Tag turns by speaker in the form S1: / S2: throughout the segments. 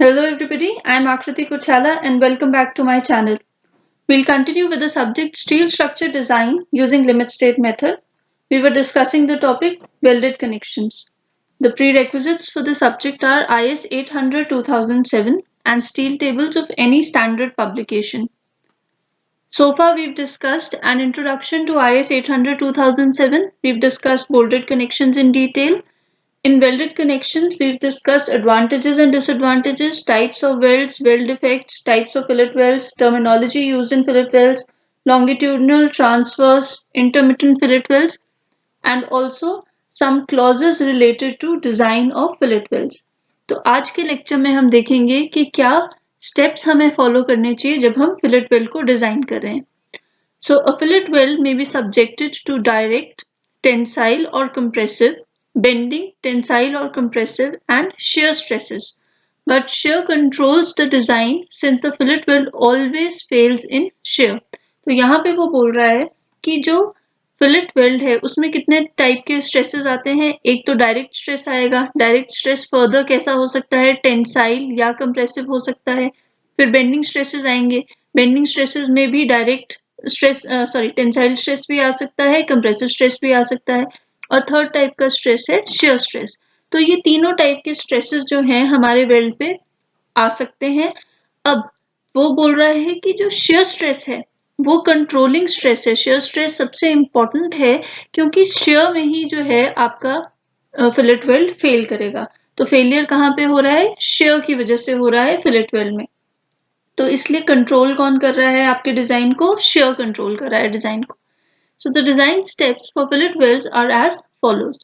S1: Hello everybody, I am Akriti Kuchala and welcome back to my channel. We'll continue with the subject steel structure design using limit state method. We were discussing the topic welded connections. The prerequisites for the subject are IS 800-2007 and steel tables of any standard publication. So far we've discussed an introduction to IS 800-2007. We've discussed bolted connections in detail. In welded connections, we've discussed advantages and disadvantages, types of welds, weld defects, types of fillet welds, terminology used in fillet welds, longitudinal transverse intermittent fillet welds, and also some clauses related to design of fillet welds. तो आज के lecture में हम देखेंगे कि क्या steps हमें follow करने चाहिए जब हम फिलेट वेल्ड को डिजाइन कर रहे हैं. So a fillet weld may be subjected to direct, tensile or compressive, bending, tensile or compressive and shear stresses. But shear controls the design since the fillet weld always fails in shear. तो यहाँ पे वो बोल रहा है कि जो fillet weld है उसमें कितने टाइप के स्ट्रेसेस आते हैं. एक तो डायरेक्ट स्ट्रेस आएगा. डायरेक्ट स्ट्रेस फर्दर कैसा हो सकता है, टेंसाइल या कंप्रेसिव हो सकता है. फिर बेंडिंग स्ट्रेसेस आएंगे. बेंडिंग स्ट्रेसेस में भी डायरेक्ट स्ट्रेस टेंसाइल स्ट्रेस भी आ सकता है, कंप्रेसिव स्ट्रेस भी आ सकता है. और थर्ड टाइप का स्ट्रेस है shear स्ट्रेस. तो ये तीनों टाइप के स्ट्रेसेस जो हैं हमारे वेल्ड पे आ सकते हैं. अब वो बोल रहा है कि जो shear स्ट्रेस है वो कंट्रोलिंग स्ट्रेस है. shear स्ट्रेस सबसे इम्पोर्टेंट है क्योंकि shear में ही जो है आपका फिलेट वेल्ड फेल करेगा. तो फेलियर कहाँ पे हो रहा है, shear की वजह से हो रहा है फिलेट वेल्ड में. तो इसलिए कंट्रोल कौन कर रहा है आपके डिजाइन को, shear कंट्रोल कर रहा है डिजाइन को. So the design steps for fillet welds are as follows.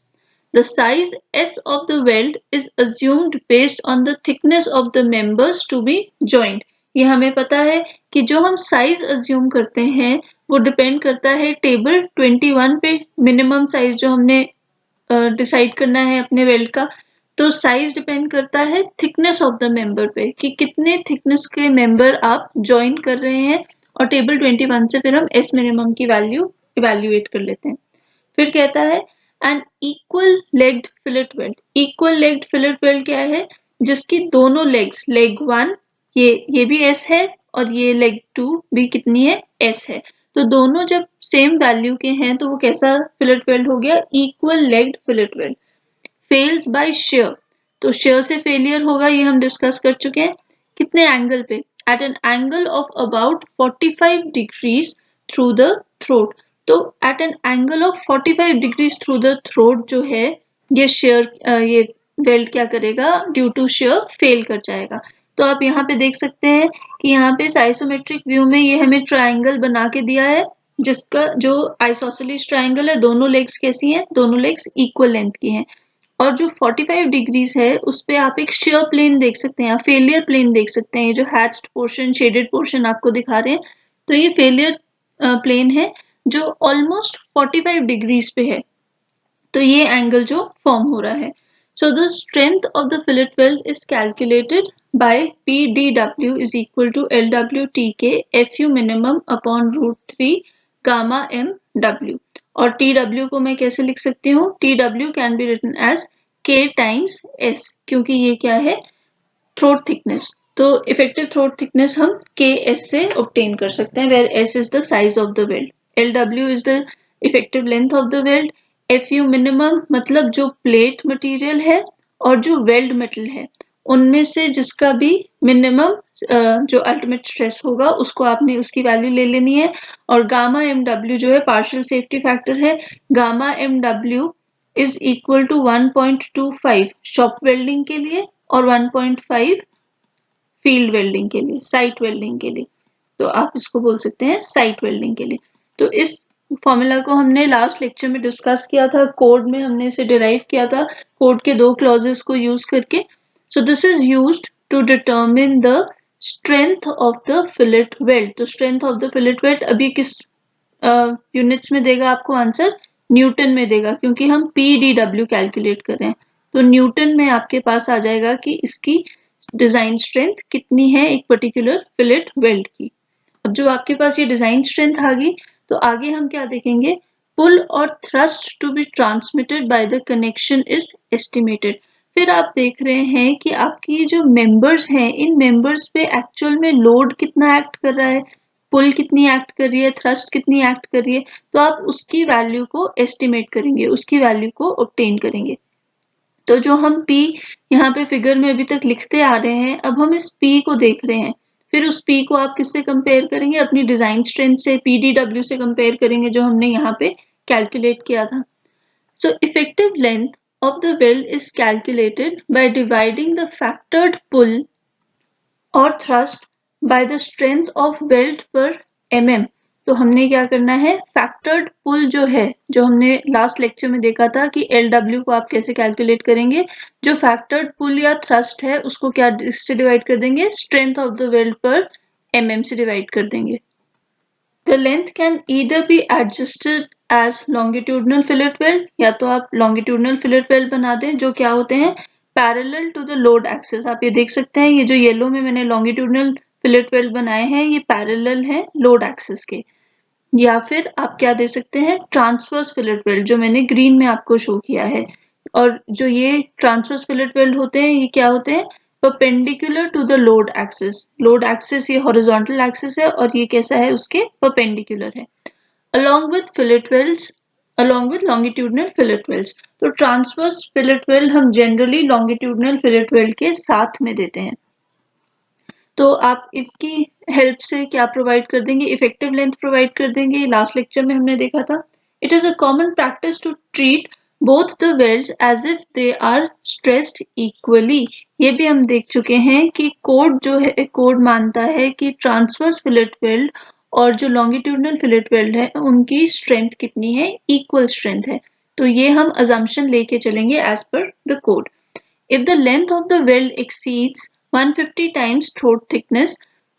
S1: The size S of the weld is assumed based on the thickness of the members to be joined. ये हमें पता है कि जो हम साइज अज्यूम करते हैं वो डिपेंड करता है टेबल 21 पे. मिनिमम साइज जो हमने डिसाइड करना है अपने वेल्ड का, तो साइज डिपेंड करता है थिकनेस ऑफ द मेंबर पे कि कितने थिकनेस के मेंबर आप ज्वाइन कर रहे हैं. और टेबल 21 से फिर हम एस मिनिमम की वैल्यू इवेल्युएट कर लेते हैं. फिर कहता है an equal legged fillet weld. Equal legged fillet weld क्या है, जिसकी दोनों लेग्स, लेग 1 ये भी एस है और ये लेग 2 भी कितनी है, एस है. तो दोनों जब सेम वैल्यू के हैं तो वो कैसा फिलेट वेल्ड हो गया, equal legged fillet weld. Fails by shear. तो शेयर से फेलियर होगा, ये हम डिस्कस कर चुके हैं. कितने एंगल पे, at an angle of about 45 degrees through the throat. तो at an angle of 45 degrees through the throat जो है ये शेयर, ये वेल्ड क्या करेगा, ड्यू टू शेयर फेल कर जाएगा. तो आप यहाँ पे देख सकते हैं कि यहाँ पे आइसोमेट्रिक व्यू में ये हमें ट्राइंगल बना के दिया है जिसका जो आइसोसेलेस ट्राइंगल है, दोनों लेग्स कैसी हैं, दोनों लेग्स इक्वल लेंथ की हैं. और जो 45 डिग्रीज है उस पे आप एक शेयर प्लेन देख सकते हैं, फेलियर प्लेन देख सकते हैं. ये जो हैच्ड पोर्शन, शेडेड पोर्शन आपको दिखा रहे हैं, तो ये फेलियर प्लेन है जो ऑलमोस्ट 45 डिग्रीज पे है. तो ये एंगल जो फॉर्म हो रहा है. So the strength of the fillet weld is calculated by PDW is equal to LWTK FU minimum upon √3 gamma MW. और TW को मैं कैसे लिख सकती हूँ, TW can be written as K times S, क्योंकि ये क्या है, थ्रोट थिकनेस. तो इफेक्टिव थ्रोट थिकनेस हम KS से ऑब्टेन कर सकते हैं, where S is the size of the weld. LW is the effective length of the weld. FU minimum मतलब जो प्लेट मटेरियल है और जो वेल्ड मेटल है उनमें से जिसका भी मिनिमम जो अल्टीमेट स्ट्रेस होगा उसको आपने उसकी वैल्यू ले लेनी है. और गामा MW जो है पार्शियल सेफ्टी फैक्टर है. Gamma MW is equal to 1.25 shop welding के लिए और 1.5 फील्ड वेल्डिंग के लिए, साइट वेल्डिंग के लिए. तो आप इसको बोल सकते हैं साइट वेल्डिंग के लिए. तो इस फॉर्मूला को हमने लास्ट लेक्चर में डिस्कस किया था, कोड में हमने इसे डिराइव किया था कोड के दो क्लॉजेस को यूज करके. So this is used to determine the strength of the fillet weld. तो strength of the fillet weld अभी किस यूनिट्स में देगा आपको आंसर, न्यूटन में देगा, क्योंकि हम PDW कैलकुलेट कर रहे हैं. तो न्यूटन में आपके पास आ जाएगा कि इसकी डिजाइन स्ट्रेंथ कितनी है एक पर्टिकुलर फिलेट वेल्ड की. अब जो आपके पास ये डिजाइन स्ट्रेंथ आ गई तो आगे हम क्या देखेंगे, पुल और thrust to be transmitted by the connection is estimated. फिर आप देख रहे हैं कि आपकी जो मेंबर्स हैं, इन मेंबर्स पे एक्चुअल में लोड कितना एक्ट कर रहा है, पुल कितनी एक्ट कर रही है, थ्रस्ट कितनी एक्ट कर रही है, तो आप उसकी वैल्यू को एस्टिमेट करेंगे, उसकी वैल्यू को ऑब्टेन करेंगे। तो जो हम P यहाँ पे फिगर में अभी तक लिखते आ रहे हैं, अब हम इस P को देख रहे हैं। फिर उस P को आप किससे कंपेयर करेंगे, अपनी डिजाइन स्ट्रेंथ से, PDW से कंपेयर करेंगे, जो हमने यहाँ पे कैलकुलेट किया था। So effective length of the weld is calculated by dividing the factored pull or thrust by the strength of weld per mm। तो हमने क्या करना है, फैक्टर्ड पुल जो है, जो हमने लास्ट लेक्चर में देखा था कि LW को आप कैसे कैलकुलेट करेंगे, जो फैक्टर्ड पुल या थ्रस्ट है उसको क्या से डिवाइड कर देंगे, स्ट्रेंथ ऑफ द वेल्ड पर mm से डिवाइड कर देंगे। The length can either be adjusted as longitudinal fillet weld, या तो आप longitudinal fillet weld बना दें, जो क्या होते हैं, parallel to the load axis। आप ये देख सकते हैं, ये जो येलो में मैंने longitudinal fillet weld बनाए हैं, ये parallel हैं load axis के। या फिर आप क्या दे सकते हैं, ट्रांसवर्स फिलेट वेल्ड, जो मैंने ग्रीन में आपको शो किया है। और जो ये ट्रांसवर्स फिलेट वेल्ड होते हैं, ये क्या होते हैं, perpendicular to the load axis. Load axis ये हॉरिजॉन्टल एक्सिस है और ये कैसा है, उसके परपेंडिकुलर है। Along with fillet welds, along with longitudinal fillet welds. तो ट्रांसवर्स फिलेट वेल्ड हम जनरली लॉन्गिट्यूडनल फिलेट वेल्ड के साथ में देते हैं। तो आप इसकी हेल्प से क्या प्रोवाइड कर देंगे, इफेक्टिव लेंथ प्रोवाइड कर देंगे। लास्ट लेक्चर में हमने देखा था, it is a common practice to treat both the welds as if they are stressed equally. ये भी हम देख चुके हैं कि कोड जो है, कोड मानता है कि ट्रांसवर्स फिलेट वेल्ड और जो लॉन्गिट्यूडनल फिलेट वेल्ड है, उनकी स्ट्रेंथ कितनी है, इक्वल स्ट्रेंथ है। तो ये हम अजम्पशन लेके चलेंगे as per the code. If the length of the weld exceeds 150 times throat thickness,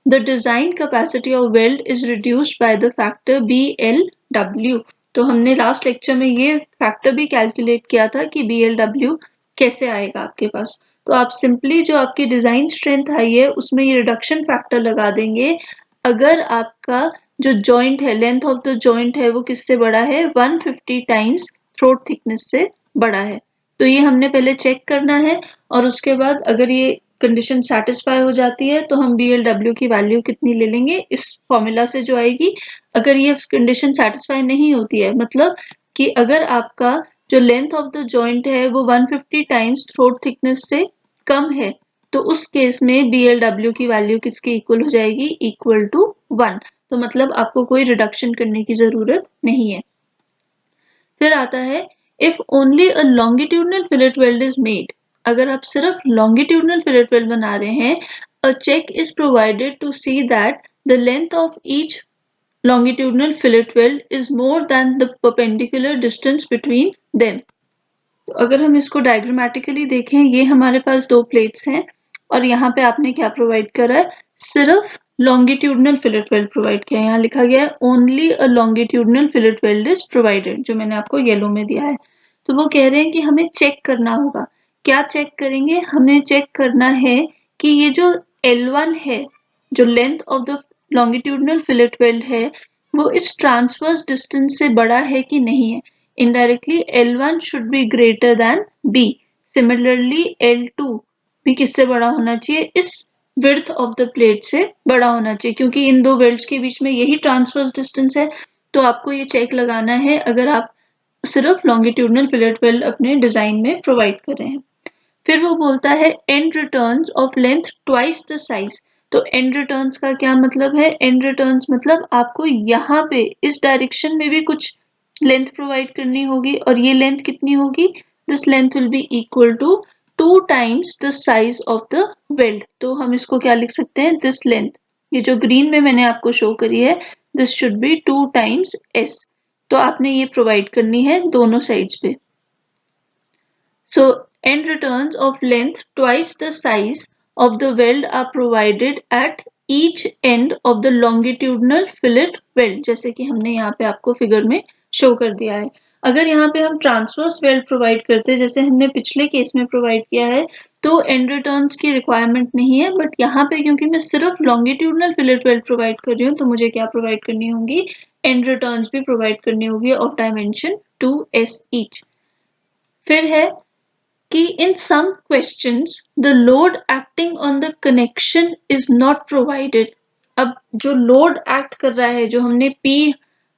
S1: the design capacity of weld is reduced by the factor BLW। तो हमने लास्ट लेक्चर में ये फैक्टर भी कैलकुलेट किया था कि BLW कैसे आएगा आपके पास। तो आप सिंपली जो आपकी डिजाइन स्ट्रेंथ आई है, उसमें ये रिडक्शन फैक्टर लगा देंगे अगर आपका जो जॉइंट है, लेंथ ऑफ द जॉइंट है, वो किससे बड़ा है, 150 टाइम्स थ्रोट थिकनेस से बड़ा है। तो ये हमने पहले चेक करना है और उसके बाद अगर ये कंडीशन सेटिस्फाई हो जाती है तो हम BLW की वैल्यू कितनी ले लेंगे, इस फॉर्मूला से जो आएगी। अगर ये कंडीशन सेटिस्फाई नहीं होती है, मतलब कि अगर आपका जो लेंथ ऑफ द जॉइंट है वो 150 टाइम्स थ्रोट थिकनेस से कम है, तो उस केस में BLW की वैल्यू किसके इक्वल हो जाएगी, इक्वल टू 1। तो मतलब आपको कोई रिडक्शन करने की जरूरत नहीं है। फिर आता है, if only a longitudinal fillet weld is made. अगर आप सिर्फ लॉन्गिट्यूडनल फिलेट वेल्ड बना रहे हैं, a check is provided to see that the length of each longitudinal fillet weld is more than the perpendicular distance between them। तो अगर हम इसको डायग्रामेटिकली देखें, ये हमारे पास दो प्लेट्स हैं और यहाँ पे आपने क्या प्रोवाइड करा है, सिर्फ लॉन्गिट्यूडनल फिलेट वेल्ड प्रोवाइड किया है। यहाँ लिखा गया है only a longitudinal fillet weld is provided, जो मैंने आपको येलो में दिया है। तो वो कह रहे हैं कि हमें चेक करना होगा। क्या चेक करेंगे, हमें चेक करना है कि ये जो L1 है, जो length of the longitudinal fillet weld है, वो इस ट्रांसवर्स डिस्टेंस से बड़ा है कि नहीं है। Indirectly, L1 should be greater than B। Similarly, L2 भी किससे बड़ा होना चाहिए, इस width of the plate से बड़ा होना चाहिए, क्योंकि इन दो वेल्ड्स के बीच में यही ट्रांसवर्स डिस्टेंस है। तो आपको ये चेक लगाना है अगर आप सिर्फ लॉन्गिट्यूडनल फिलेट वेल्ड अपने डिजाइन में प्रोवाइड कर रहे हैं। फिर वो बोलता है and returns of length twice the size. तो एंड रिटर्न्स का क्या मतलब है, एंड रिटर्न्स मतलब आपको यहाँ पे इस डायरेक्शन में भी कुछ लेंथ प्रोवाइड करनी होगी, और ये लेंथ कितनी होगी, this length will be equal to 2 times the size of the weld. तो हम इसको क्या लिख सकते हैं, दिस लेंथ, ये जो ग्रीन में मैंने आपको शो करी है, this should be 2 times S। तो आपने ये प्रोवाइड करनी है दोनों साइड्स पे। So end returns of length twice the size of the weld are provided at each end of the longitudinal fillet weld, जैसे कि हमने यहाँ पे आपको फिगर में शो कर दिया है। अगर यहाँ पे हम ट्रांसवर्स वेल्ड प्रोवाइड करते हैं, जैसे हमने पिछले केस में प्रोवाइड किया है, तो एंड रिटर्न्स की रिक्वायरमेंट नहीं है। बट यहाँ पे क्योंकि मैं सिर्फ लॉन्गिट्यूडनल फिलेट वेल्ड प्रोवाइड कर रही हूँ, तो मुझे क्या प्रोवाइड करनी होगी, एंड रिटर्न्स भी प्रोवाइड करनी होगी ऑफ डायमेंशन 2S ईच। फिर है कि in some questions the load acting on the connection is not provided। अब जो लोड एक्ट कर रहा है, जो हमने P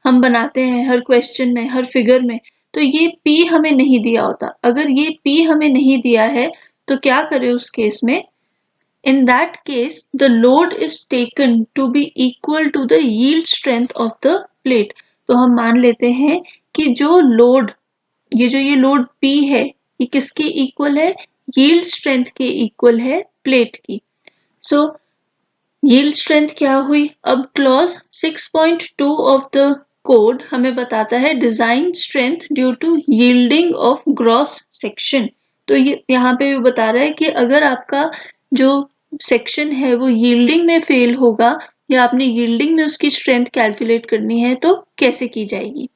S1: हम बनाते हैं हर क्वेश्चन में, हर फिगर में, तो ये P हमें नहीं दिया होता। अगर ये P हमें नहीं दिया है तो क्या करें उस केस में? In that case, the load is taken to be equal to the yield strength of the plate। तो हम मान लेते हैं कि जो लोड, ये लोड P है, ये किसके इक्वल है? यील्ड स्ट्रेंथ के इक्वल है प्लेट की। सो यील्ड स्ट्रेंथ क्या हुई? अब क्लॉज 6.2 ऑफ द कोड हमें बताता है design strength due to yielding of gross section. तो ये यहाँ पे भी बता रहा है कि अगर आपका जो सेक्शन है वो यील्डिंग में फेल होगा या आपने यील्डिंग में उसकी स्ट्रेंथ कैलकुलेट करनी है तो कैसे की जाएगी।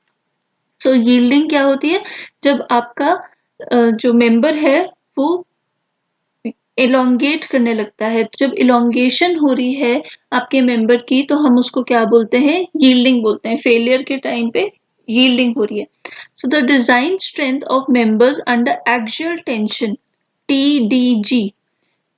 S1: सो यील्डिंग क्या होती है? जब आपका जो मेंबर है वो इलोंगेट करने लगता है। जब इलोंगेशन हो रही है आपके मेंबर की तो हम उसको क्या बोलते हैं? यील्डिंग बोलते हैं। फेलियर के टाइम पे यील्डिंग हो रही है। So the design strength of members under axial tension TDG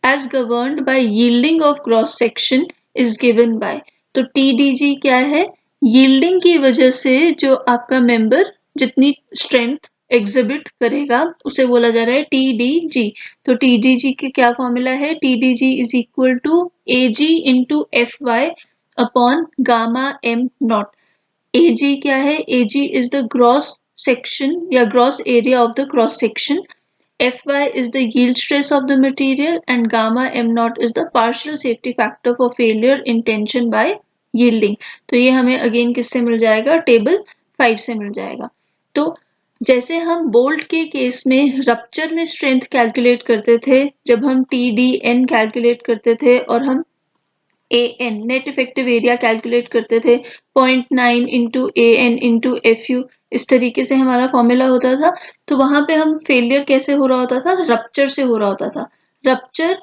S1: as governed by yielding of cross section is given by। तो TDG क्या है? yielding की वजह से जो आपका मेंबर जितनी स्ट्रेंथ एग्जिबिट करेगा उसे बोला जा रहा है TDG। तो TDG के क्या फॉर्मूला है? TDG is equal to AG into FY upon gamma M naught। AG क्या है? AG is the gross section या gross area of the cross section। Fy is the yield stress of the material and gamma m naught is the partial safety factor for failure in tension by yielding। तो ये हमें again किससे मिल जाएगा? Table 5 से मिल जाएगा। तो जैसे हम बोल्ट के केस में रप्चर में स्ट्रेंथ कैलकुलेट करते थे, जब हम TDN कैलकुलेट करते थे और हम AN net effective area calculate करते थे 0.9 इंटू AN इंटू FU, इस तरीके से हमारा फॉर्मूला होता था। तो वहां पे हम फेलियर कैसे हो रहा होता था? रप्चर से हो रहा होता था। रप्चर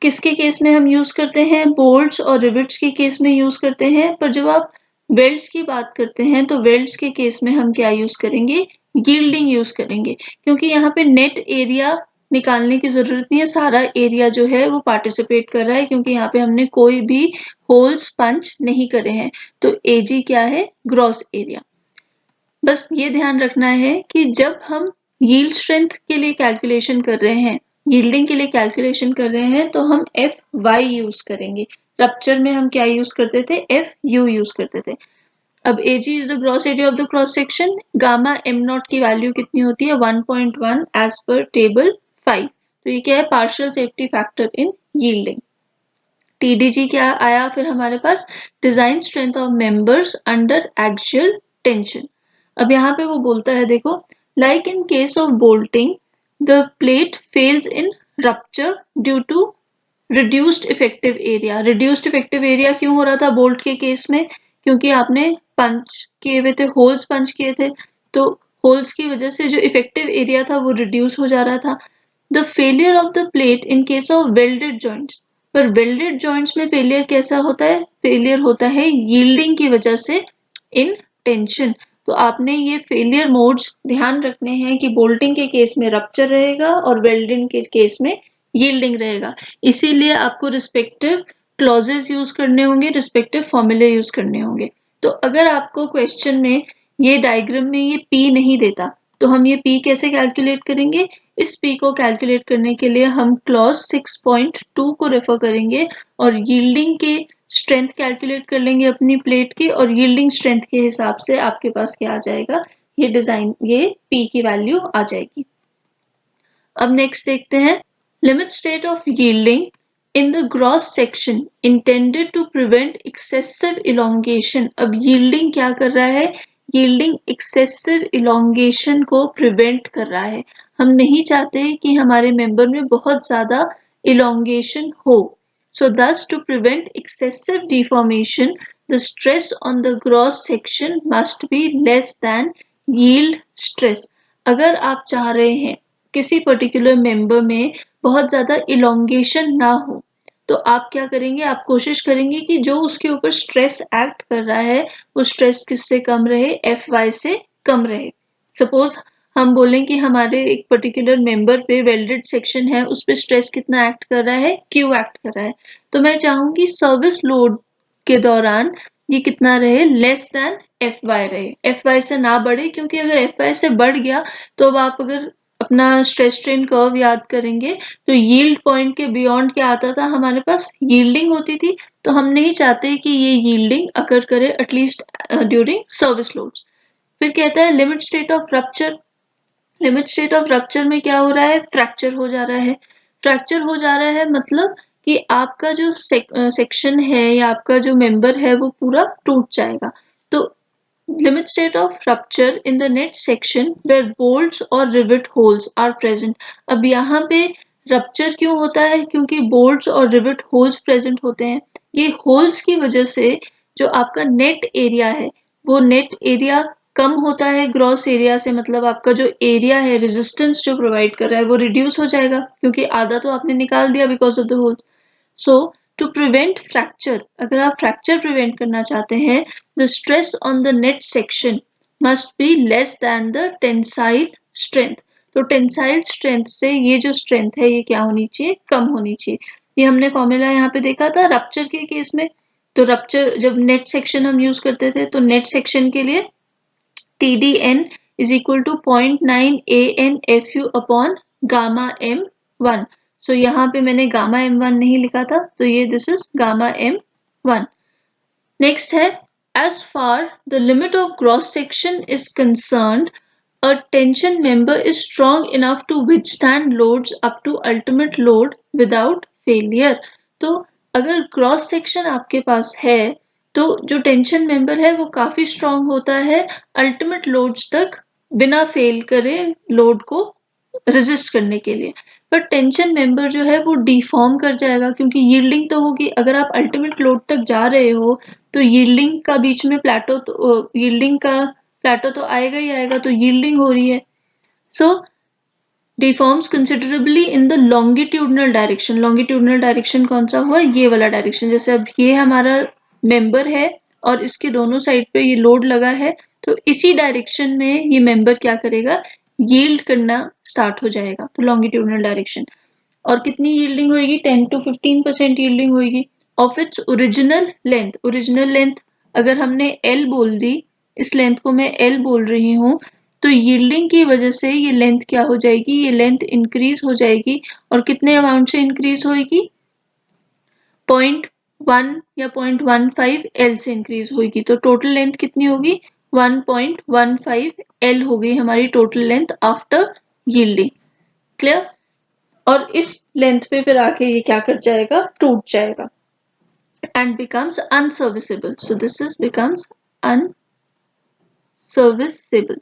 S1: किसके केस में हम यूज करते हैं? बोल्ट्स और रिविट्स के केस में यूज करते हैं। पर जब आप वेल्ड्स की बात करते हैं तो वेल्ड्स के केस में हम क्या यूज करेंगे? यील्डिंग यूज करेंगे, क्योंकि यहाँ पे नेट एरिया निकालने की जरूरत नहीं है। सारा एरिया जो है वो पार्टिसिपेट कर रहा है, क्योंकि यहाँ पे हमने कोई भी होल्स पंच नहीं करे हैं। तो AG क्या है? Gross area. बस ये ध्यान रखना है कि जब हम यील्ड स्ट्रेंथ के लिए कैलकुलेशन कर रहे हैं, यील्डिंग के लिए कैलकुलेशन कर रहे हैं, तो हम Fy यूज करेंगे। रप्चर में हम क्या यूज करते थे? Fu यूज करते थे। अब AG is the gross area of the cross section. Gamma m not की वैल्यू कितनी होती है? 1.1 एज पर टेबल 5। तो ये क्या है? Partial safety factor in yielding. TDG क्या आया फिर हमारे पास? Design strength of members under axial tension. अब यहाँ पे वो बोलता है, देखो, like in case of bolting the plate fails in rupture due to reduced effective area. Reduced effective area क्यों हो रहा था बोल्ट के केस में? क्योंकि आपने पंच किए हुए थे, होल्स पंच किए थे, तो होल्स की वजह से जो इफेक्टिव एरिया था वो रिड्यूस हो जा रहा था। The failure of the plate in case of welded joints. पर वेल्डेड जॉइंट्स में फेलियर कैसा होता है? फेलियर होता है यील्डिंग की वजह से इन टेंशन। तो आपने ये फेलियर मोड्स ध्यान रखने हैं कि बोल्टिंग के केस में रप्चर रहेगा और वेल्डिंग के केस में यील्डिंग रहेगा। इसीलिए आपको रिस्पेक्टिव क्लॉजेस यूज करने होंगे, रिस्पेक्टिव फॉर्मूले यूज करने होंगे। तो अगर आपको क्वेश्चन में ये डायग्राम में ये P नहीं देता तो हम ये P कैसे कैलकुलेट करेंगे? इस P को कैलकुलेट करने के लिए हम क्लॉज 6.2 को रेफर करेंगे और यील्डिंग के स्ट्रेंथ कैलकुलेट कर लेंगे अपनी प्लेट की, और यील्डिंग स्ट्रेंथ के हिसाब से आपके पास क्या आ जाएगा? ये डिजाइन, ये P की वैल्यू आ जाएगी। अब नेक्स्ट देखते हैं limit state of yielding in the gross section intended to prevent excessive elongation. अब यील्डिंग क्या कर रहा है? यील्डिंग एक्सेसिव इलोंगेशन को प्रिवेंट कर रहा है। हम नहीं चाहते कि हमारे मेंबर में बहुत ज्यादा इलोंगेशन हो। So thus to prevent excessive deformation, the stress on the gross section must be less than yield stress। अगर आप चाह रहे हैं किसी पर्टिकुलर मेंबर में बहुत ज्यादा इलोंगेशन ना हो तो आप क्या करेंगे? आप कोशिश करेंगे कि जो उसके ऊपर स्ट्रेस एक्ट कर रहा है वो स्ट्रेस किससे कम रहे? Fy से कम रहे। सपोज हम बोलें कि हमारे एक पर्टिकुलर मेंबर पे वेल्डेड सेक्शन है, उस पे स्ट्रेस कितना एक्ट कर रहा है, Q एक्ट कर रहा है। तो मैं चाहूंगी सर्विस लोड के दौरान ये कितना रहे, लेस देन Fy रहे, Fy से ना बढ़े, क्योंकि अगर Fy से बढ़ गया तो अब आप अगर अपना स्ट्रेस स्ट्रेन कर्व याद करेंगे तो यील्ड पॉइंट के बियॉन्ड क्या आता था, हमारे पास यील्डिंग होती थी। तो हम नहीं चाहते कि ये यील्डिंग अकर करे एटलीस्ट ड्यूरिंग सर्विस लोड्स। फिर कहता है limit state of rupture. Limit state of rupture में क्या हो रहा है, फ्रैक्चर हो जा रहा है। फ्रैक्चर हो जा रहा है मतलब कि आपका जो सेक्शन है या आपका जो मेंबर है वो पूरा टूट जाएगा। तो limit state of rupture in the net section where bolts or rivet holes are present। अब यहाँ पे rupture क्यों होता है, क्योंकि bolts और rivet holes present होते हैं। ये holes की वजह से जो आपका net area है वो net area कम होता है ग्रॉस एरिया से, मतलब आपका जो एरिया है रेजिस्टेंस जो प्रोवाइड कर रहा है वो रिड्यूस हो जाएगा, क्योंकि आधा तो आपने निकाल दिया because of the hole. So to prevent fracture, अगर आप फ्रैक्चर प्रिवेंट करना चाहते हैं, the stress on the net section must be less than the tensile strength. तो टेंसाइल स्ट्रेंथ से ये जो स्ट्रेंथ है ये क्या होनी चाहिए, कम होनी चाहिए। ये हमने फॉर्मूला यहाँ पे देखा था रप्चर के केस में। तो रप्चर जब नेट सेक्शन हम यूज करते थे तो नेट सेक्शन के लिए TDN is equal to 0.9 ANFU upon gamma M1। सो यहाँ पे मैंने गामा M1 नहीं लिखा था, तो ये this is gamma M1। Next है as far the limit of cross section is concerned, a tension member is strong enough to withstand loads up to ultimate load without failure। तो अगर cross section आपके पास है तो जो tension member है वो काफी स्ट्रांग होता है अल्टीमेट लोड्स तक बिना फेल करे लोड को रेजिस्ट करने के लिए। पर टेंशन मेंबर जो है वो डिफॉर्म कर जाएगा, क्योंकि यील्डिंग तो होगी। अगर आप अल्टीमेट लोड तक जा रहे हो तो यील्डिंग का बीच में प्लेटो, तो यील्डिंग का प्लेटो तो आएगा ही आएगा, तो यील्डिंग हो रही है। So deforms considerably in the longitudinal direction. Longitudinal direction कौन सा हुआ, ये वाला डायरेक्शन। जैसे अब ये हमारा मेंबर है और इसके दोनों साइड पे ये लोड लगा है, तो इसी डायरेक्शन में ये मेंबर क्या करेगा, यील्ड करना स्टार्ट हो जाएगा। तो लॉन्गिट्यूडनल डायरेक्शन। और कितनी यील्डिंग होगी, 10 to 15% यील्डिंग होगी of its original length. Original length अगर हमने L बोल दी, इस लेंथ को मैं L बोल रही हूँ, तो यील्डिंग की वजह से ये लेंथ क्या हो जाएगी, ये लेंथ इंक्रीज हो जाएगी। और कितने अमाउंट से इंक्रीज होगी, 0.1 या 0.15 L से इंक्रीज होगी। तो टोटल लेंथ कितनी होगी, 1.15 L हो गई हमारी total length after yielding. Clear. और इस लेंथ पे फिर आके ये क्या कर जाएगा, टूट जाएगा and becomes unserviceable। So this is becomes unserviceable।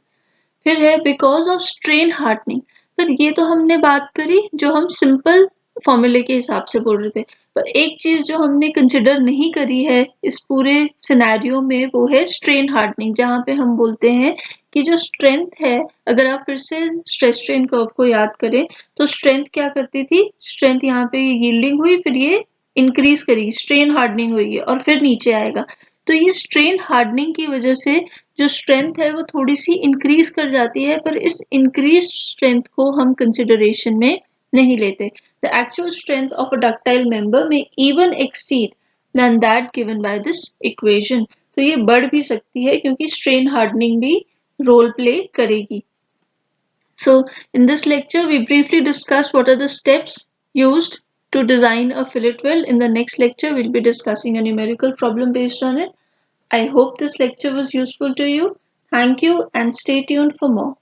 S1: फिर है बिकॉज ऑफ स्ट्रेन हार्डनिंग। पर ये तो हमने बात करी जो हम सिंपल फॉर्मूले के हिसाब से बोल रहे थे, पर एक चीज जो हमने कंसिडर नहीं करी है इस पूरे सिनेरियो में वो है स्ट्रेन हार्डनिंग, जहाँ पे हम बोलते हैं कि जो स्ट्रेंथ है, अगर आप फिर से स्ट्रेस स्ट्रेन कर्व को याद करें तो स्ट्रेंथ क्या करती थी, स्ट्रेंथ यहाँ पे यील्डिंग हुई, फिर ये इंक्रीज करी, स्ट्रेन हार्डनिंग हुई और फिर नीचे आएगा। तो ये स्ट्रेन हार्डनिंग की वजह से जो स्ट्रेंथ है वो थोड़ी सी इंक्रीज कर जाती है, पर इस इंक्रीज स्ट्रेंथ को हम कंसिडरेशन में नहीं लेते। The actual strength of a ductile member में even exceed than that given by this equation. तो ये बढ़ भी सकती है क्योंकि स्ट्रेन हार्डनिंग भी रोल प्ले करेगी। So in this lecture we briefly discussed what are the steps used to design a fillet weld. In the next lecture we'll be discussing a numerical problem based on it. I hope this lecture was useful to you. Thank you and stay tuned for more.